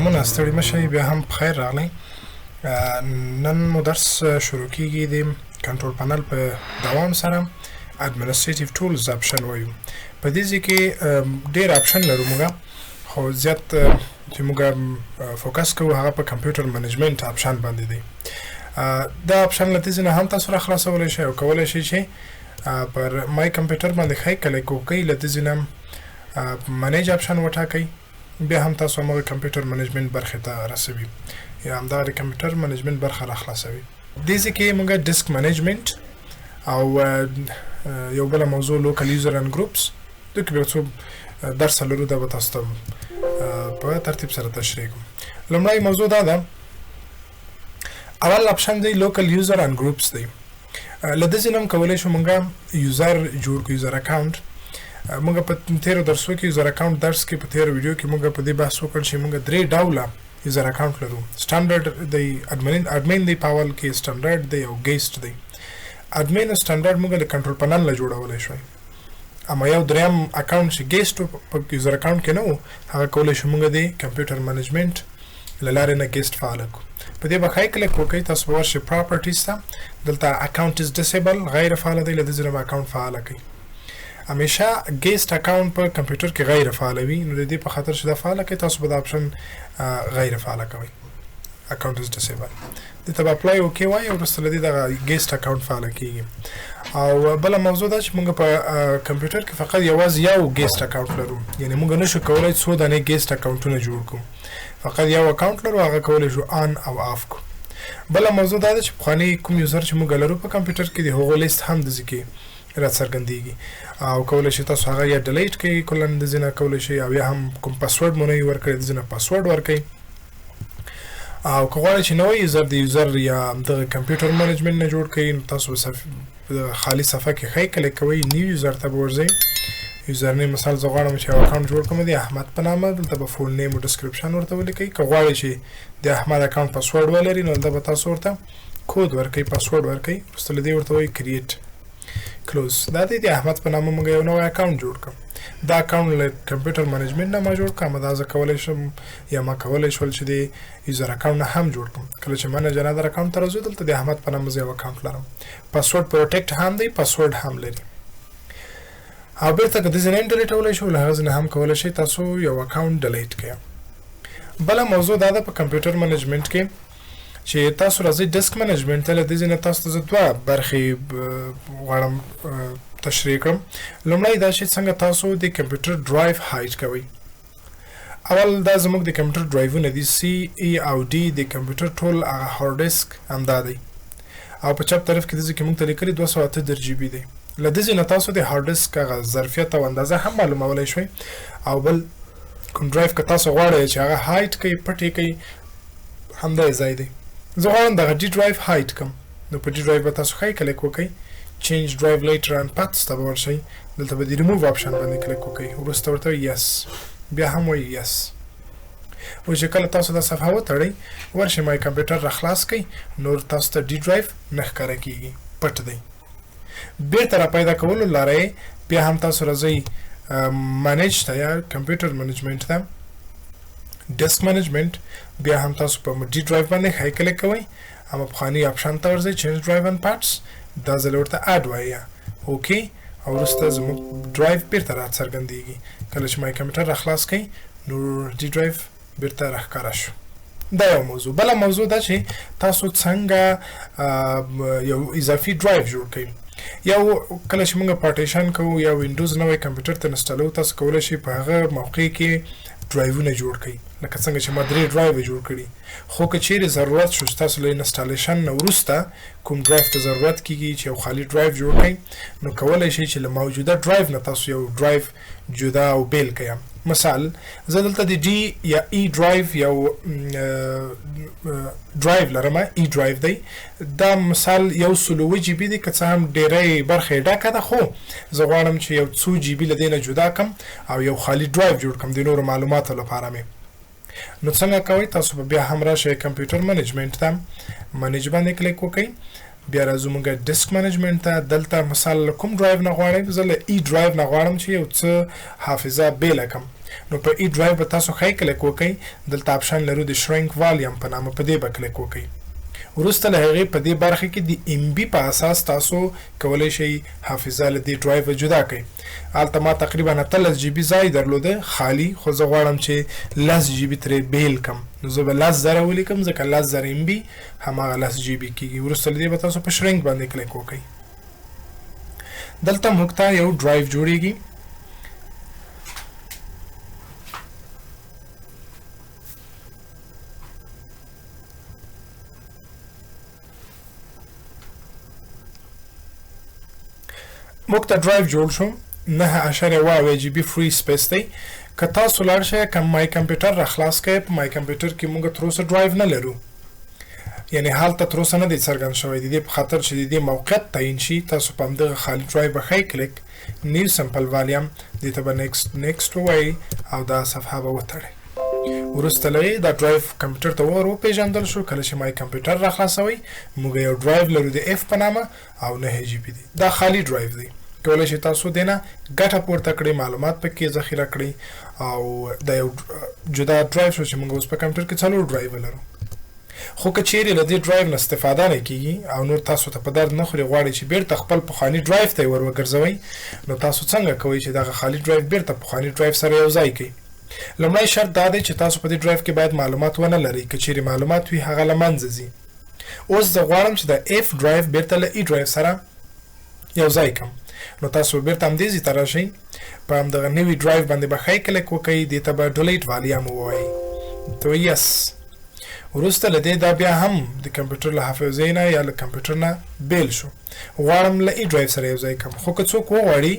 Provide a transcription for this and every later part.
سلامونه ستړي مشئ بیا هم بخیر راغلی. نن مو درس شروع کیږي د کنټرول پنل په دوام سره administrative tools اپشن وایو. په دې ځای کې ډېر اپشن لرو موږ، خو زیات چې موږ فوکس کوو هغه په کمپیوټر منیجمنت اپشن باندې دی. دا اپشن له دې ځای نه هم تاسو را خلاصولی شئ او کولی شئ چې پر مای کمپیوټر باندې ښایي کلیک وکړئ، له دې ځای نه منیج اپشن وټاکئ، بیا هم تاسو همغه کمپیوټر منیجمنت برخې ته رسوي یا همدغه د کمپیوټر منیجمنت برخه را خلاصوي. دې ځای کې موږ ډیسک منیجمنت او یو بله موضوع لوکل یوزر اند ګروپس، دوی کې بیا څو درس لرو، دا به تاسو ته په ترتیب سره تشریح کوم. لومړی موضوع دا ده، اول اپشن دی لوکل یوزر اند ګروپس دی. له دې ځای نه هم کولی شو موږ یوزر جوړ کړو، یوزر اکاونټ. موږ په تیرو درسو کې یوزر اکاونټ درس کې په تیرو ویډیو کې موږ په دې بحث وکړ چې موږ درې ډوله یوزر اکاونټ لرو. سټانډرډ دی، اډمین دی، په اول کې سټانډرډ دی او ګیسټ دی. اډمین سټانډرډ موږ د کنټرول پنل نه جوړولی شوی، اما یو دریم اکاونټ چې ګیسټ په یوزر اکاونټ کې نه و، هغه کولی شو موږ د کمپیوټر منیجمنت له لارې نه ګیسټ فعاله کړو. په دې به ښایي کلیک وکړئ، تاسو به ورشئ پراپرټیز ته، دلته اکاونټ از ډسیبل غیر فعاله دی، له دې ځای نه به اکاونټ فعاله کړئ. همیشه ګیسټ اکاونټ په کمپیوټر کې غیر فعاله وي، نو د دې په خاطر چې دا فعاله کړئ تاسو به دا اپشن غیر فعاله کوئ، اکاونټ از ډسیبل. دې ته به اپلای اوکې وایي او وروسته له دې دغه ګیسټ اکاونټ فعاله کېږي. او بله موضوع ده چې موږ په کمپیوټر کې فقط یوازې یو ګیسټ اکاونټ لرو، یعنې موږ نشو کولی څو دانې ګیسټ اکاونټونه جوړ کړو، فقط یو اکاونټ لرو، هغه کولی شو آن او آف کړو. بله موضوع دا ده چې پخواني کوم یوزر چې موږ لرو په کمپیوټر کې د هغو لیست هم د ځای کې را څرګندېږي او کولی شئ تاسو هغه یا ډیلیټ کړئ کلا د ځای نه کولی شئ، او یا هم کوم پاسورډ مو نه وي ورکړی د ځای نه پاسورډ ورکړئ. او که غواړئ چې نوی یوزر د یوزر یا دغه کمپیوټر منیجمنت نه جوړ کړئ، نو تاسو به خالي صفحه کې ښایي کلیک کوئ، نیو یوزر ته به ورځئ. یوزر نیم مثال زه غواړم چې یو اکاونټ جوړ کړم د احمد په نامه، دلته به فول نیم او ډسکرپشن ورته ولیکئ. که غواړئ چې د احمد اکاونټ پاسورډ ولري، نو دلته به تاسو ورته کود ورکئ، پاسورډ ورکئ، وروسته له دې ورته وایي کریټ کلوز. دا دی د احمد په نامه موږ یو نوی اکاونټ جوړ کړم. دا اکاونټ له کمپیوټر منیجمنت نه ما جوړ کړم، دا زه کولی شم یا ما کولی شول چې د یوزر اکاونټ نه هم جوړ کړم. کله چې ما جنادر اکاونټ ته راځو، دلته د احمد په نامه زه یو اکاونټ لرم، پاسورډ پروټیکټ هم دی، پاسورډ هم لري. او بیرته که د ځای نه ډیلیټولی شو، له هغه ځای نه هم کولی شئ تاسو یو اکاونټ ډیلیټ کړئ. بله موضوع دا ده په کمپیوټر منیجمنت کې چې تاسو راځئ ډیسک منیجمنت ته، له دې ځای نه تاسو ته زه دوه برخې غواړم تشریح کړم. لومړی دا چې څنګه تاسو د کمپیوټر ډرایو هایډ کوئ. اول دا زموږ د کمپیوټر ډرایوونه دي، سی ای او ډي د کمپیوټر ټول هغه هارډ ډیسک همدا دی، او په چپ طرف کې د ځای کې موږ ته لیکلي 278 جی بي دی. له دې ځای نه تاسو د هارډ ډیسک هغه ظرفیت او اندازه هم معلومولی شئ، او بل کوم ډرایو که تاسو غواړئ چې هغه هایډ کړئ، پټ یې کړئ، همدا ځای دی. زه غواړم دغه ډي ډرایو هایډ کړم، نو په ډي ډرایو به تاسو ښایي کلیک وکړئ، چینج ډرایو لیټر اند پاتس ته به ورشئ، دلته به د ریموو اپشن باندې کلیک وکړئ، وروسته ورته یس، بیا هم وایي یس. و چې کله تاسو دا صفحه وتړئ، ورشئ مای کمپیوټر را خلاص کړئ، نور تاسو ته ډي ډرایو نه ښکاره کېږي، پټ دی. بیرته را پیدا کولو لاره بیا هم تاسو راځئ منیج ته یا کمپیوټر منیجمنت ته، ډیسک منیجمنت، بیا هم تاسو په ډي ډرایو باندې ښایي کلیک کوئ، اما پخواني اپشن ته ورځئ چینج ډرایو اند پارټس، دا ځل ورته اډ وایي اوکې، او وروسته زموږ ډرایو بیرته را څرګندېږي. کله چې مای کمپیوټر را خلاص کړئ، نو ډي ډرایو بیرته را ښکاره شو. دا یو موضوع. بله موضوع دا چې تاسو څنګه یو اضافي ډرایو جوړ کړئ. یو کله چې موږ پارټیشن کوو یا وینډوز نوی کمپیوټر ته انسټالوو، تاسو کولی شئ په هغه موقع کې ډرایوونه جوړ کړئ، لکه څنګه چې ما 3 ډرایو جوړ کړي. خو که چیرې ضرورت شو چې تاسو له انسټالیشن نه وروسته کوم ډرایو ته ضرورت کېږي چې یو خالي ډرایو جوړ کړئ، نو کولی شئ چې له موجوده ډرایو نه تاسو یو ډرایو جدا او بیل کړئ. مثال زه دلته د ډي یا ای ډرایو یو ډرایو لرم، ای ډرایو دی، دا مثال 100 جی بي دی، که څه هم ډیری برخه یې ډکه ده، خو زه غواړم چې یو څو جی بي له دې نه جدا کړم او یو خالي ډرایو جوړ کړم د نورو معلوماتو لپاره مې. نو څنګه کوئ؟ تاسو به بیا هم راشئ کمپیوټر منیجمنت ته، منیج باندې کلیک وکړئ، بیا راځو موږ ډیسک منیجمنت ته. دلته مثال کوم ډرایو نه غواړئ؟ زه له ای ډرایو نه غواړم چې یو څه حافظه بیله کړم، نو په ای ډرایو به تاسو ښی کلیک وکئ دلته آپشن لرو د شرینک والیوم په نامه په دې به کلیک وکئ وروسته له هغې په دې برخه کې د ام بي په اساس تاسو کولی شئ حافظه له دې ډرایو جدا کړئ هلته ما تقریبا 18 جی بي ځای درلوده خالي خو زه غواړم چې 10 جی بي ترې بیل کم نو زه به 10,000 ولیکم ځکه 10,000 ام بي هماغه 10 جی بي کېږي وروسته له دې به تاسو په شرینک باندې کلیک وکئ دلته موږ ته یو ډرایو جوړیږي موږ ته ډرایو جوړ شو 9.1 جی بي فری سپیس دی که تاسو لاړ شئ که مای کمپیوټر را خلاص کړئ په مای کمپیوټر کې موږ تر اوسه ډرایو نه لرو یعنی هلته تر اوسه نه دی څرګند شوی د دې په خاطر چې د دې موقعیت تعیین شي تاسو په همدغه خالي ډرایو به ښی کلیک نیو سمپل والیوم دې ته به نیکسټ ووایئ او دا صفحه به وتړئ وروسته له دا ډرایو کمپیوټر ته وپېژندل شو کله چې مای کمپیوټر را خلاصوئ موږ یو ډرایو لرو د اف په نامه او 9 جی بي دی دا خالي ډرایو دی کولی شئ تاسو دې نه ګټه پورته کړئ معلومات پکې ذخیره کړئ او دا یو جدا ډرایو شو چې موږ اوس په کمپیوټر کې 4 ډرایو لرو خو که چیرې له دې ډرایو نه استفاده نه کیږي او نور تاسو ته په درد نه خوري غواړئ چې بیرته خپل پخواني ډرایو ته یې ور وګرځوئ نو تاسو څنګه کوئ چې دغه خالي ډرایو بیرته پخواني ډرایو سره یو ځای کړئ لومړی شرط دا دی چې تاسو په دې ډرایو کې باید معلومات ونه لرئ که چیرې معلومات وي هغه له منځه ځي اوس زه غواړم چې د اف ډرایو بیرته له ای ډرایو سره یو ځای کړم نو تاسو بیرته همدې ځای ته راشئ په همدغه نوي ډرایو باندې به ښی کلیک وکئ دې ته به ډیلیټ والیوم ووایئ ته یس وروسته له دې دا بیا هم د کمپیوټر له حافظې نه یا له کمپیوټر نه بیل شو غواړم له ای ډرایو سره یو ځای کړم خو که څوک وغواړي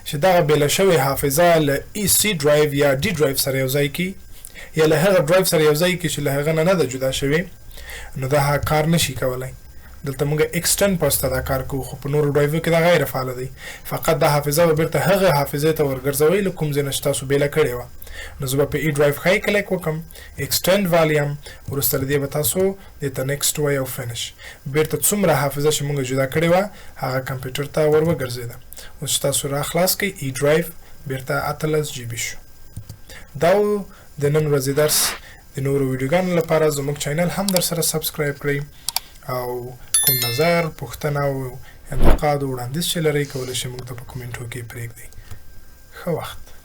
چې دغه بیله شوې حافظه له ای سی ډرایو یا ډي ډرایو سره یو ځای کړي یا له هغه ډرایو سره یو ځای کړي چې له هغه نه ده جدا شوې نو دا کار نشي کولی دلته موږ اکسټند پوسټ دا کار کوو خو په نورو ډرایو کې دا غیر فعال دی فقط دا حافظه به بیرته هغه حافظې ته ورګرځوئ له کوم ځای نه چې تاسو بیله کړې وه نو زه به په ای ډرایو ښی کلیک وکړم اکسټند والیوم وروسته له دې به تاسو دې ته نیکسټ وایئ او فینش بیرته څومره حافظه چې موږ جدا کړې وه هغه کمپیوټر ته ور وګرځېده اوس چې تاسو را خلاص کړئ ای ډرایو بیرته 18 جی بي شو دا و د نن ورځې درس د نورو ویډیوګانو لپاره زموږ چینل هم در سره سبسکرایب کړئ او کوم نظر پوښتنه او انتقاد او وړاندیز چې لرئ کولی شئ موږ ته په کومنټو کې پرېږدئ ښه وخت